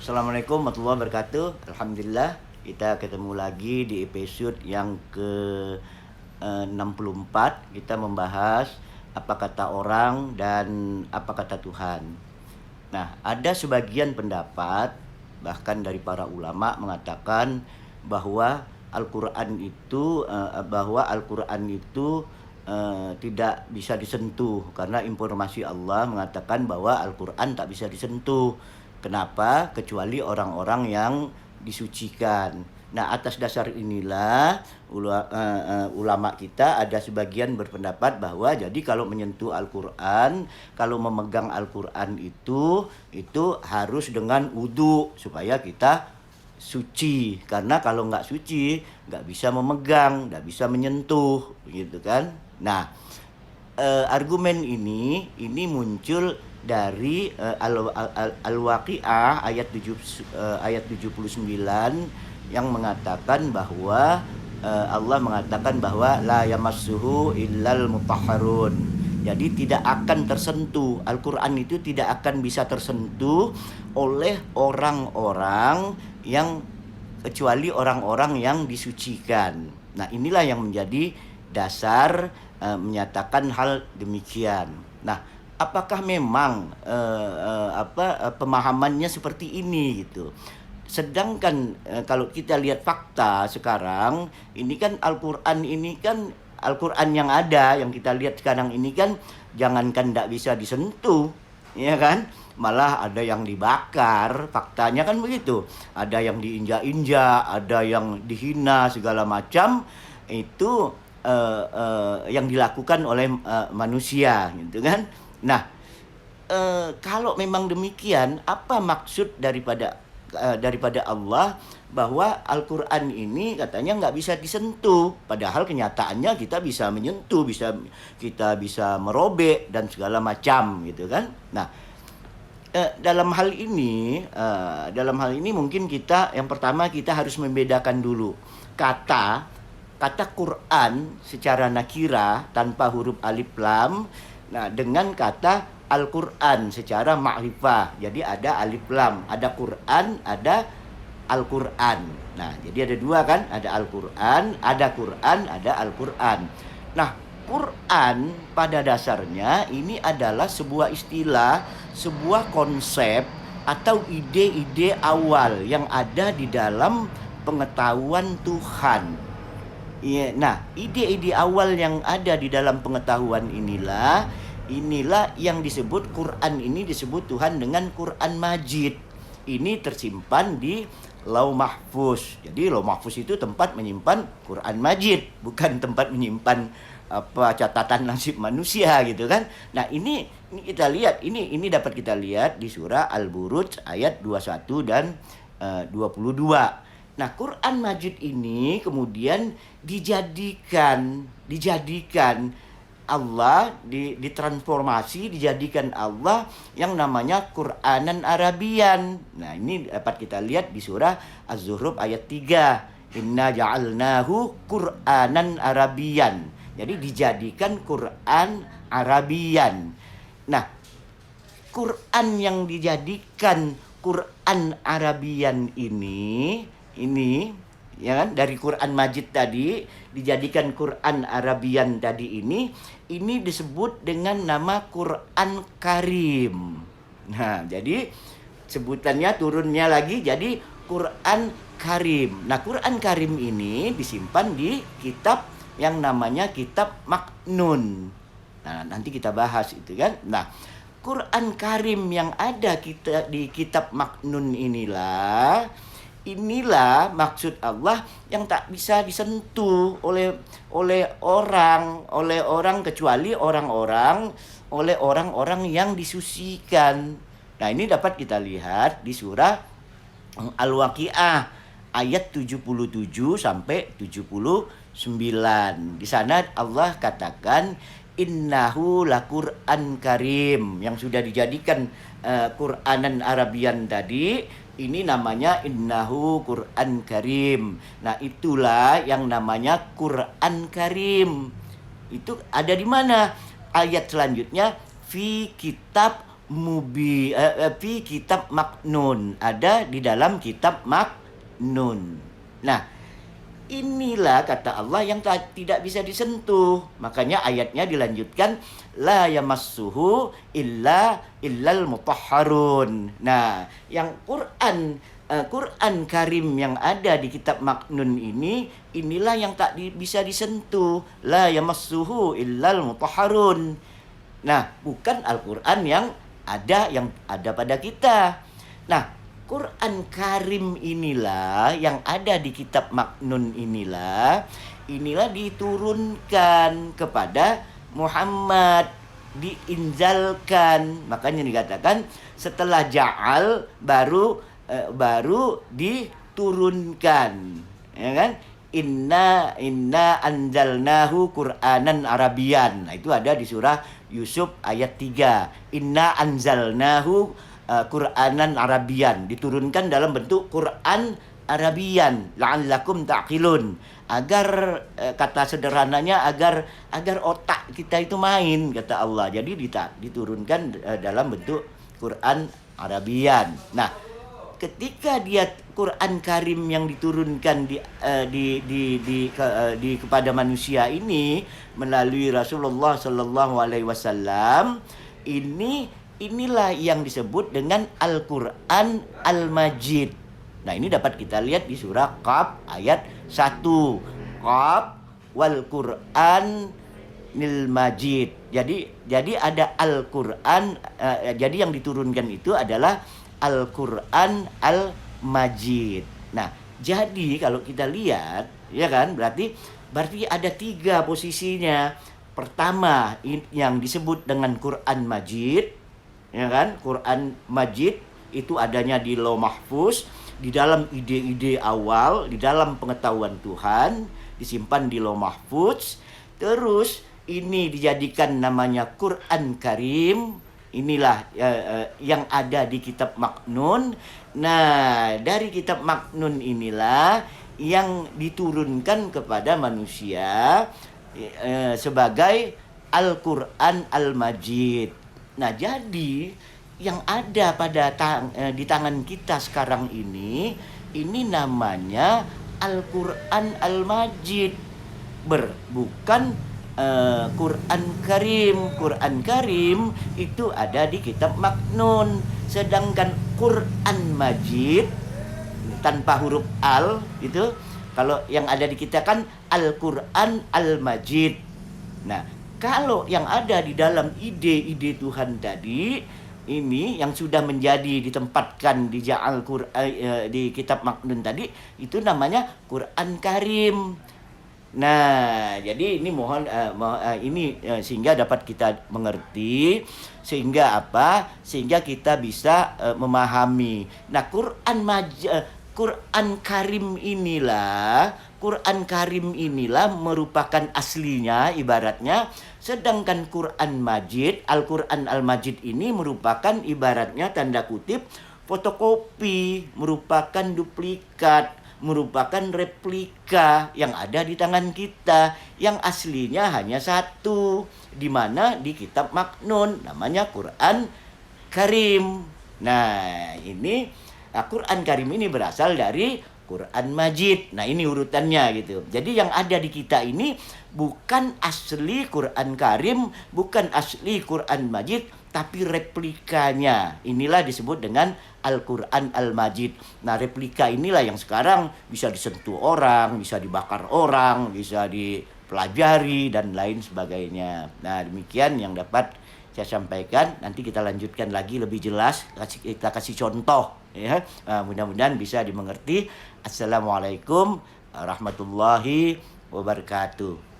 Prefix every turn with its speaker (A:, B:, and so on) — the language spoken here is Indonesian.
A: Assalamualaikum warahmatullahi wabarakatuh. Alhamdulillah kita ketemu lagi di episode yang ke 64. Kita membahas apa kata orang dan apa kata Tuhan. Nah, ada sebagian pendapat bahkan dari para ulama mengatakan bahwa Al-Qur'an itu tidak bisa disentuh karena informasi Allah mengatakan bahwa Al-Qur'an tak bisa disentuh. Kenapa? Kecuali orang-orang yang disucikan. Nah, atas dasar inilah ulama kita ada sebagian berpendapat bahwa jadi kalau menyentuh Al-Qur'an, kalau memegang Al-Qur'an itu harus dengan wudu supaya kita suci. Karena kalau nggak suci, nggak bisa memegang, nggak bisa menyentuh, gitu kan? Nah, argumen ini muncul dari Al-Waqi'ah ayat 79 yang mengatakan bahwa Allah mengatakan bahwa la yamassuhu illal mutahharun. Jadi tidak akan tersentuh, Al-Qur'an itu tidak akan bisa tersentuh oleh orang-orang yang kecuali orang-orang yang disucikan. Nah, inilah yang menjadi dasar menyatakan hal demikian. Nah, apakah memang pemahamannya seperti ini gitu? Sedangkan kalau kita lihat fakta sekarang, ini kan Al-Qur'an yang ada yang kita lihat sekarang ini kan jangankan tidak bisa disentuh, ya kan? Malah ada yang dibakar, faktanya kan begitu. Ada yang diinjak-injak, ada yang dihina segala macam. Itu yang dilakukan oleh manusia, gitu kan? Nah, kalau memang demikian, apa maksud daripada Allah bahwa Al-Qur'an ini katanya nggak bisa disentuh, padahal kenyataannya kita bisa menyentuh, kita bisa merobek dan segala macam, gitu kan? Nah, dalam hal ini mungkin kita yang pertama kita harus membedakan dulu kata Quran secara nakira tanpa huruf alif lam, nah dengan kata Al-Qur'an secara ma'rifah. Jadi ada alif lam, ada Quran, ada Al-Qur'an. Nah, jadi ada dua kan, ada Al-Qur'an, ada Quran, ada Al-Qur'an. Nah, Quran pada dasarnya ini adalah sebuah istilah, sebuah konsep atau ide-ide awal yang ada di dalam pengetahuan Tuhan. Iya, nah, ide-ide awal yang ada di dalam pengetahuan inilah yang disebut Quran ini disebut Tuhan dengan Quran Majid. Ini tersimpan di Lauh Mahfuz. Jadi Lauh Mahfuz itu tempat menyimpan Quran Majid, bukan tempat menyimpan catatan nasib manusia, gitu kan. Nah, ini kita lihat, ini dapat kita lihat di surah Al-Buruj ayat 21 dan 22. Nah, Quran Majid ini kemudian dijadikan Allah ditransformasi, dijadikan Allah yang namanya Quranan Arabian. Nah, ini dapat kita lihat di surah Az-Zukhruf ayat 3. Inna ja'alnahu Quranan Arabian. Jadi dijadikan Quran Arabian. Nah, Quran yang dijadikan Quran Arabian ini ya kan, dari Quran Majid tadi dijadikan Quran Arabian tadi ini disebut dengan nama Quran Karim. Nah, jadi sebutannya turunnya lagi jadi Quran Karim. Nah, Quran Karim ini disimpan di kitab yang namanya kitab Maknun. Nah, nanti kita bahas itu kan. Nah, Quran Karim yang ada di kitab Maknun inilah maksud Allah yang tak bisa disentuh oleh orang kecuali orang-orang yang disucikan. Nah, ini dapat kita lihat di surah Al-Waqi'ah ayat 77 sampai 79. Di sana Allah katakan innahu laqur'an karim, yang sudah dijadikan Quranan Arabian tadi. Ini namanya innahu Qur'an Karim. Nah, itulah yang namanya Qur'an Karim. Itu ada di mana? Ayat selanjutnya fi kitab fi kitab maknun, ada di dalam kitab maknun. Nah, inilah kata Allah yang tidak bisa disentuh. Makanya ayatnya dilanjutkan, la yamassuhu illal mutahharun. Nah, yang Quran Karim yang ada di kitab maknun ini, inilah yang tak bisa disentuh. La yamassuhu illal mutahharun. Nah, bukan Al-Quran yang ada pada kita. Nah, Quran Karim inilah yang ada di kitab maknun inilah diturunkan kepada Muhammad, diinzalkan. Makanya dikatakan setelah ja'al baru diturunkan, ya kan? Inna anzalnahu Qur'anan Arabian. Nah, itu ada di surah Yusuf ayat 3. Inna anzalnahu Qur'anan Arabian, diturunkan dalam bentuk Quran Arabian, la'allakum ta'qilun, agar kata sederhananya agar otak kita itu main, kata Allah. Jadi diturunkan dalam bentuk Quran Arabian. Nah, ketika dia Quran Karim yang diturunkan kepada manusia ini melalui Rasulullah Sallallahu Alaihi Wasallam, inilah yang disebut dengan Al-Quran Al-Majid. Nah, ini dapat kita lihat di surah Qaf ayat 1. Qaf wal Quran nil Majid. Jadi ada Al-Quran, jadi yang diturunkan itu adalah Al-Quran Al-Majid. Nah, jadi kalau kita lihat, ya kan, berarti ada 3 posisinya. Pertama, yang disebut dengan Quran Majid, ya kan? Quran Majid itu adanya di Lauh Mahfuz, di dalam ide-ide awal, di dalam pengetahuan Tuhan, disimpan di Lauh Mahfuz. Terus ini dijadikan namanya Quran Karim. Inilah yang ada di kitab maknun. Nah, dari kitab maknun inilah yang diturunkan kepada manusia sebagai Al-Quran Al-Majid. Nah, jadi yang ada di tangan kita sekarang ini namanya Al-Quran Al-Majid, bukan Quran Karim. Quran Karim itu ada di kitab maknun, sedangkan Quran Majid tanpa huruf al itu, kalau yang ada di kita kan Al-Quran Al-Majid. Nah, kalau yang ada di dalam ide-ide Tuhan tadi, ini yang sudah menjadi ditempatkan di Ja'al di kitab maknun tadi, itu namanya Quran Karim. Nah, jadi ini mohon sehingga dapat kita mengerti, sehingga kita bisa memahami. Nah, Quran Karim inilah merupakan aslinya, ibaratnya, sedangkan Quran Majid, Al-Quran Al-Majid ini merupakan ibaratnya tanda kutip fotokopi, merupakan duplikat, merupakan replika yang ada di tangan kita, yang aslinya hanya satu, di mana di kitab maknun namanya Quran Karim. Nah, ini Quran Karim ini berasal dari Quran Majid. Nah, ini urutannya gitu. Jadi yang ada di kita ini bukan asli Quran Karim, bukan asli Quran Majid, tapi replikanya. Inilah disebut dengan Al-Quran Al-Majid. Nah, replika inilah yang sekarang bisa disentuh orang, bisa dibakar orang, bisa dipelajari, dan lain sebagainya. Nah, demikian yang dapat saya sampaikan. Nanti kita lanjutkan lagi lebih jelas, kita kasih contoh, ya. Mudah-mudahan bisa dimengerti. Assalamualaikum warahmatullahi wabarakatuh.